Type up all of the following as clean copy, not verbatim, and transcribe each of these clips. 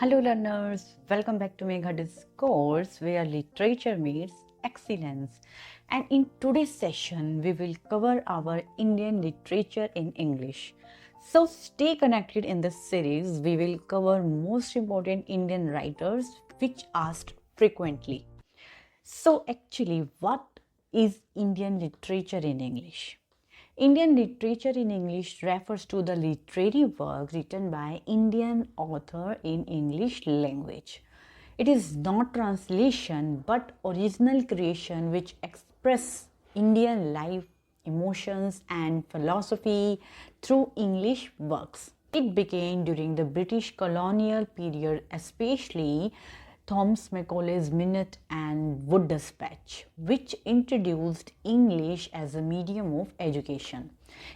Hello learners, welcome back to Megha Discourse where literature meets excellence. And in today's session, we will cover our Indian literature in English. So stay connected in this series. We will cover most important Indian writers which asked frequently. So actually, what is Indian literature in English? Indian literature in English refers to the literary work written by Indian author in English language. It is not translation but original creation which express Indian life, emotions and philosophy through English works. It began during the British colonial period, especially Thomas Macaulay's Minute and Wood Dispatch, which introduced English as a medium of education.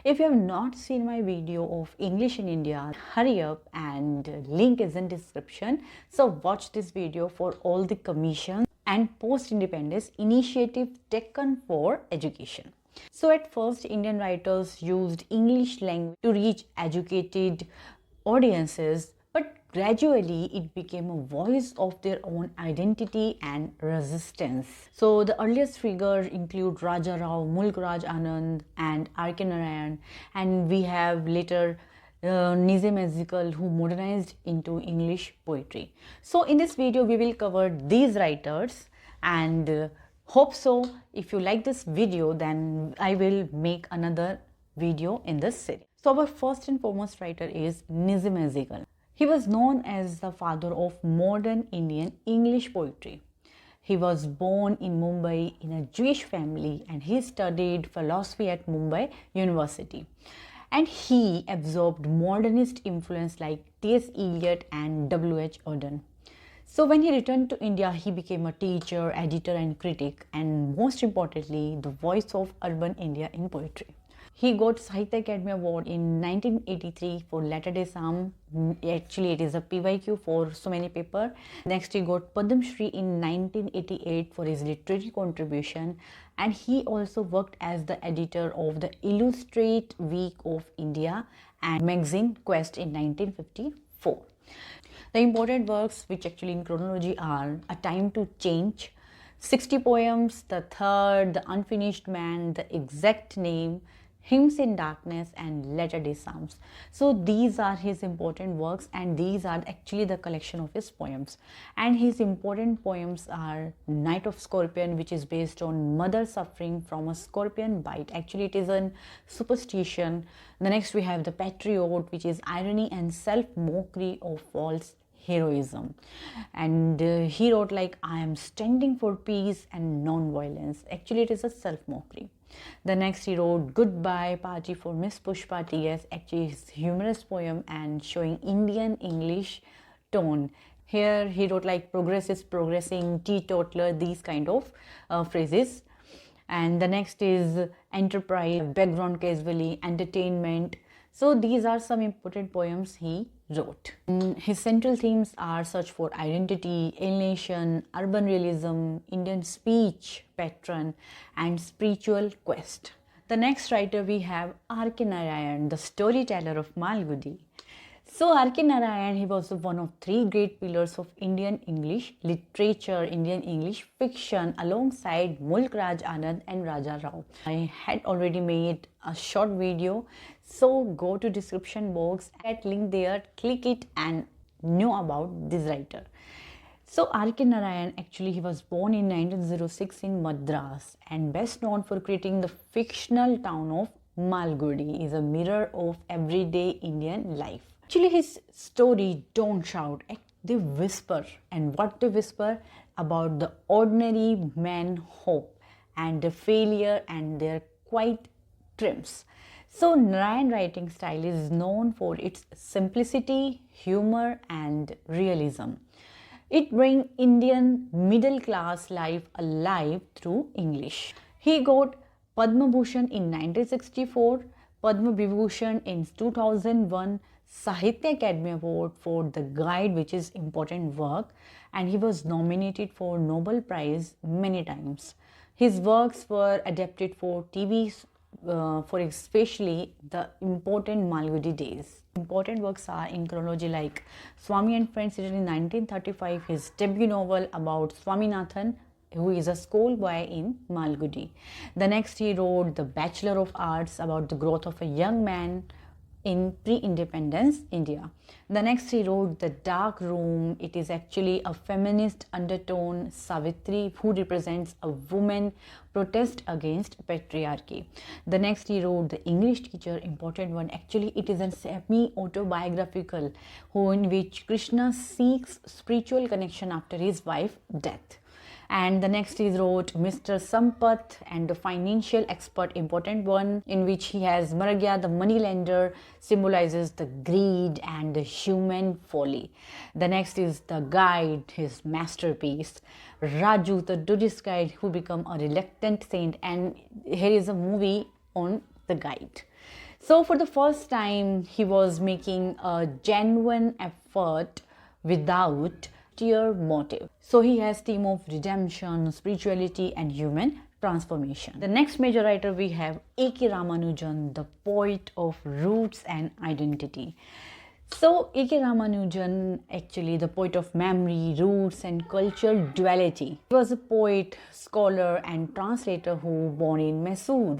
If you have not seen my video of English in India, hurry up and link is in description. So watch this video for all the commissions and post-independence initiatives taken for education. So at first, Indian writers used English language to reach educated audiences, but gradually it became a voice of their own identity and resistance. So the earliest figures include Raja Rao, Mulk Raj Anand and R.K. Narayan, and we have later Nissim Ezekiel who modernized into English poetry. So in this video we will cover these writers and hope so. If you like this video, then I will make another video in this series. So our first and foremost writer is Nissim Ezekiel. He was known as the father of modern Indian English poetry. He was born in Mumbai in a Jewish family and he studied philosophy at Mumbai University. And he absorbed modernist influence like T.S. Eliot and W.H. Auden. So when he returned to India, he became a teacher, editor and critic, and most importantly, the voice of urban India in poetry. He got Sahitya Academy Award in 1983 for Latter-day Sahm. Actually, it is a PYQ for so many papers. Next, he got Padma Shri in 1988 for his literary contribution. And he also worked as the editor of the Illustrate Week of India and magazine Quest in 1954. The important works, which actually in chronology are A Time to Change, 60 Poems, The Third, The Unfinished Man, The Exact Name, Hymns in Darkness and Latter-day Psalms. So these are his important works and these are actually the collection of his poems. And his important poems are Night of Scorpion, which is based on mother suffering from a scorpion bite. Actually it is a superstition. The next we have The Patriot, which is irony and self-mockery of false heroism. And he wrote like, I am standing for peace and non-violence. Actually it is a self-mockery. The next he wrote Goodbye Party for Miss Pushpa T.S. Actually his humorous poem and showing Indian English tone. Here he wrote like progress is progressing, teetotaler, these kind of phrases. And the next is Enterprise, Background Casually, Entertainment. So these are some important poems he wrote. His central themes are search for identity, alienation, urban realism, Indian speech pattern and spiritual quest. The next writer we have R.K. Narayan, the storyteller of Malgudi. So R.K. Narayan, he was one of three great pillars of Indian English literature, Indian English fiction alongside Mulk Raj Anand and Raja Rao. I had already made a short video, so go to description box, at link there, click it and know about this writer. So R.K. Narayan, actually he was born in 1906 in Madras and best known for creating the fictional town of Malgudi, is a mirror of everyday Indian life. Actually his story don't shout, they whisper, and what they whisper about the ordinary man hope and the failure and their quiet triumphs. So Narayan writing style is known for its simplicity, humor and realism. It brings Indian middle class life alive through English. He got Padma Bhushan in 1964, Padma Vibhushan in 2001, Sahitya Academy Award for The Guide, which is important work, and he was nominated for Nobel Prize many times. His works were adapted for TV, for especially the important Malgudi days. Important works are in chronology like Swami and Friends, written in 1935, his debut novel about Swaminathan, who is a schoolboy in Malgudi. The next he wrote The Bachelor of Arts, about the growth of a young man in pre-independence India. The next he wrote The Dark Room. It is actually a feminist undertone. Savitri, who represents a woman protest against patriarchy. The next he wrote The English Teacher, important one. Actually it is a semi-autobiographical in which Krishna seeks spiritual connection after his wife's death. And the next he wrote Mr. Sampath and the Financial Expert, important one, in which he has Maragya, the moneylender, symbolizes the greed and the human folly. The next is The Guide, his masterpiece. Raju, the Buddhist guide who become a reluctant saint, and here is a movie on The Guide. So for the first time he was making a genuine effort without motive. So he has theme of redemption, spirituality and human transformation. The next major writer we have A.K. Ramanujan, the poet of roots and identity. So A.K. Ramanujan, actually the poet of memory, roots and cultural duality. He was a poet, scholar and translator who born in Mysore.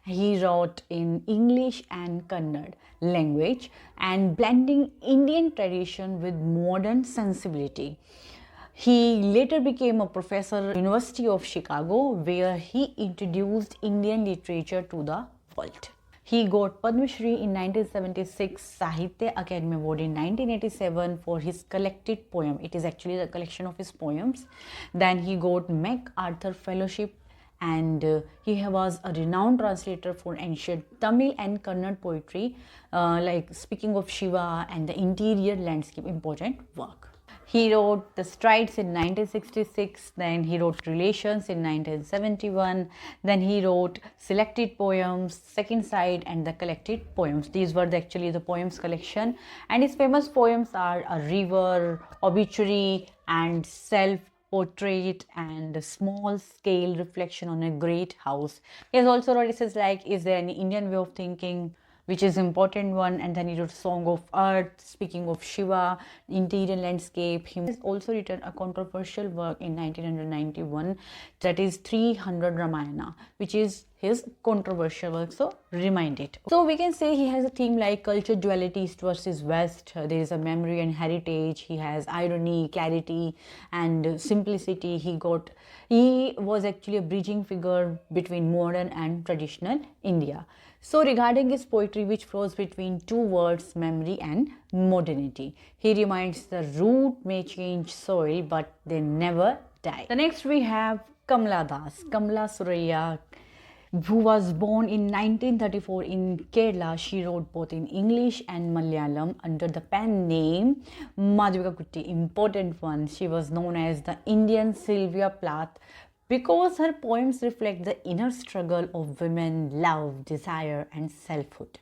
He wrote in English and Kannada language and blending Indian tradition with modern sensibility. He later became a professor at University of Chicago, where he introduced Indian literature to the world. He got Padma Shri in 1976, Sahitya Academy Award in 1987 for his collected poem. It is actually the collection of his poems. Then he got MacArthur Fellowship, and he was a renowned translator for ancient Tamil and Kannada poetry, like Speaking of Shiva and The Interior Landscape, important work. He wrote The Strides in 1966, then he wrote Relations in 1971, then he wrote Selected Poems, Second Side and the Collected Poems. These were actually the poems collection, and his famous poems are A River, Obituary and Self Portrait and Small Scale Reflection on a Great House. He has also wrote essays like Is There Any Indian Way of Thinking, which is important one, and then he wrote Song of Earth, Speaking of Shiva, Interior Landscape. He has also written a controversial work in 1991, that is 300 Ramayana, which is his controversial work, so remind it. So we can say he has a theme like culture duality, east versus west. There is a memory and heritage. He has irony, clarity and simplicity. He was actually a bridging figure between modern and traditional India. So regarding his poetry, which flows between two words, memory and modernity, he reminds the root may change soil, but they never die. The next we have Kamala Das, Kamala Suraya, who was born in 1934 in Kerala. She wrote both in English and Malayalam under the pen name Madhuvika Kutti, important one. She was known as the Indian Sylvia Plath because her poems reflect the inner struggle of women, love, desire and selfhood.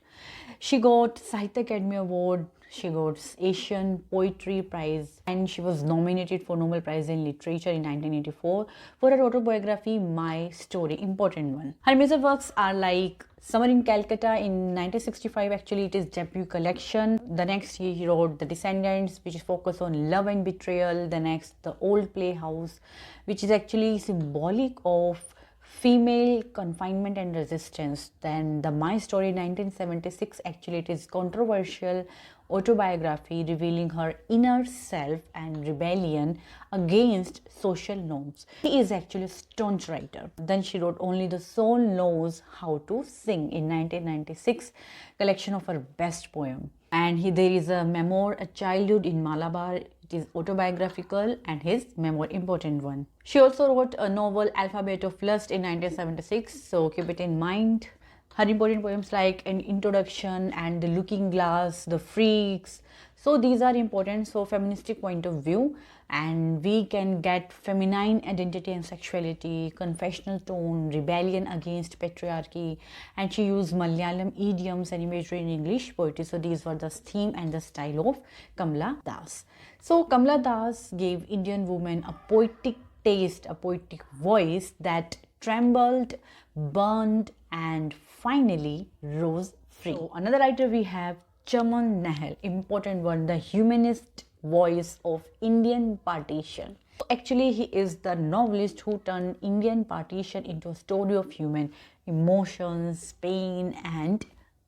She got Sahitya Academy Award, she got Asian Poetry Prize, and she was nominated for Nobel Prize in Literature in 1984 for her autobiography My Story, important one. Her major works are like Summer in Calcutta in 1965, actually it is debut collection. The next he wrote The Descendants, which is focused on love and betrayal. The next The Old Playhouse, which is actually symbolic of female confinement and resistance. Then the My Story 1976, actually it is controversial autobiography revealing her inner self and rebellion against social norms. She is actually a staunch writer. Then she wrote Only the Soul Knows How to Sing in 1996, collection of her best poem. And there is a memoir, A Childhood in Malabar. It is autobiographical and his memoir, important one. She also wrote a novel Alphabet of Lust in 1976, so keep it in mind. Her important poems like An Introduction and The Looking Glass, The Freaks. So these are important, so feministic point of view, and we can get feminine identity and sexuality, confessional tone, rebellion against patriarchy, and she used Malayalam idioms and imagery in English poetry. So these were the theme and the style of Kamala Das. So Kamala Das gave Indian women a poetic taste, a poetic voice that trembled, burned and finally rose free. So another writer we have Chaman Nahal, important one, the humanist voice of Indian partition. Actually, he is the novelist who turned Indian partition into a story of human emotions, pain, and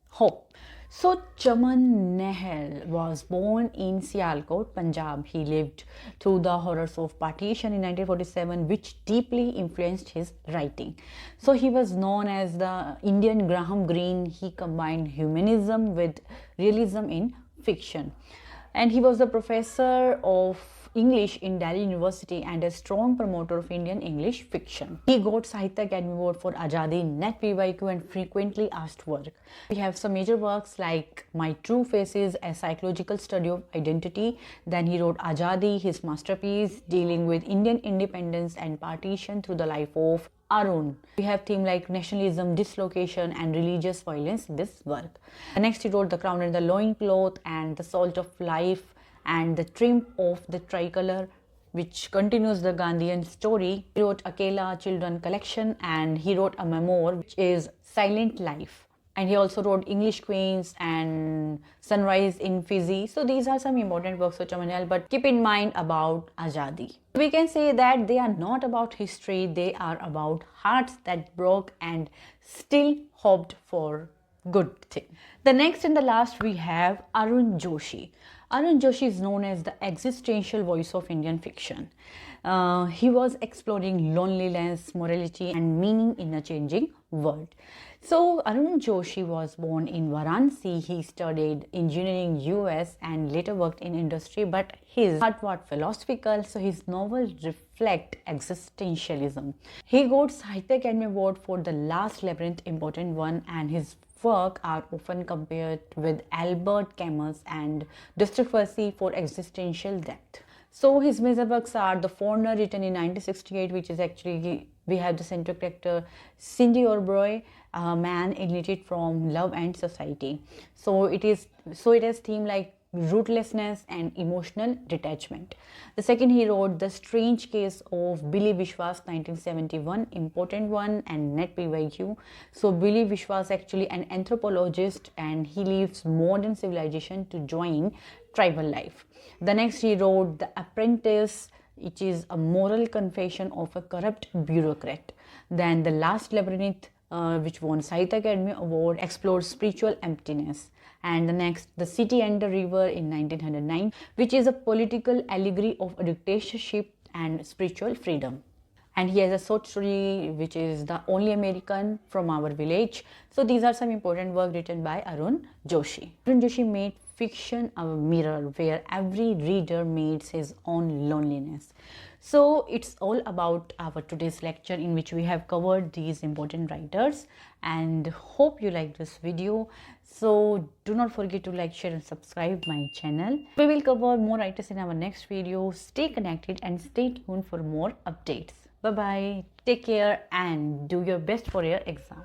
hope. So, Chaman Nahal was born in Sialkot, Punjab. He lived through the horrors of partition in 1947, which deeply influenced his writing. So, he was known as the Indian Graham Greene. He combined humanism with realism in fiction. And he was the professor of English in Delhi University and a strong promoter of Indian English fiction. He got Sahitya Academy Award for Azadi, Net PYQ, and frequently asked work. We have some major works like My True Faces, a psychological study of identity. Then he wrote Azadi, his masterpiece, dealing with Indian independence and partition through the life of Arun. We have themes like nationalism, dislocation, and religious violence in this work. Next, he wrote The Crown and the Loincloth and The Salt of Life and The Triumph of the Tricolor, which continues the Gandhian story. He wrote Akela Children Collection, and he wrote a memoir which is Silent Life. And he also wrote English Queens and Sunrise in Fiji. So these are some important works of Chaman Nahal, but keep in mind about Azadi. We can say that they are not about history, they are about hearts that broke and still hoped for good thing. The next and the last we have Arun Joshi. Arun Joshi is known as the existential voice of Indian fiction. He was exploring loneliness, morality, and meaning in a changing world. So Arun Joshi was born in Varanasi. He studied engineering in US and later worked in industry, but his heart was philosophical, so his novels reflect existentialism. He got Sahitya Academy Award for The Last Labyrinth, important one, and his work are often compared with Albert Camus and Dostoevsky for existential depth. So his major works are The Foreigner, written in 1968, which is actually, we have the central character Cindy Orboy, a man alienated from love and society. So it has theme like rootlessness and emotional detachment. The second, he wrote The Strange Case of Billy Biswas, 1971, important one, and Net PYQ. So Billy Biswas actually an anthropologist, and he leaves modern civilization to join tribal life. The next, he wrote The Apprentice, which is a moral confession of a corrupt bureaucrat. Then The Last Labyrinth, which won Sahitya Academy Award, explores spiritual emptiness. And the next, The City and the River in 1909, which is a political allegory of a dictatorship and spiritual freedom. And he has a short story which is The Only American from Our Village. So these are some important work written by Arun Joshi. Arun Joshi made fiction a mirror where every reader meets his own loneliness. So it's all about our today's lecture, in which we have covered these important writers, and hope you like this video. So do not forget to like, share and subscribe my channel. We will cover more writers in our next video. Stay connected and stay tuned for more updates. Bye bye, take care and do your best for your exam.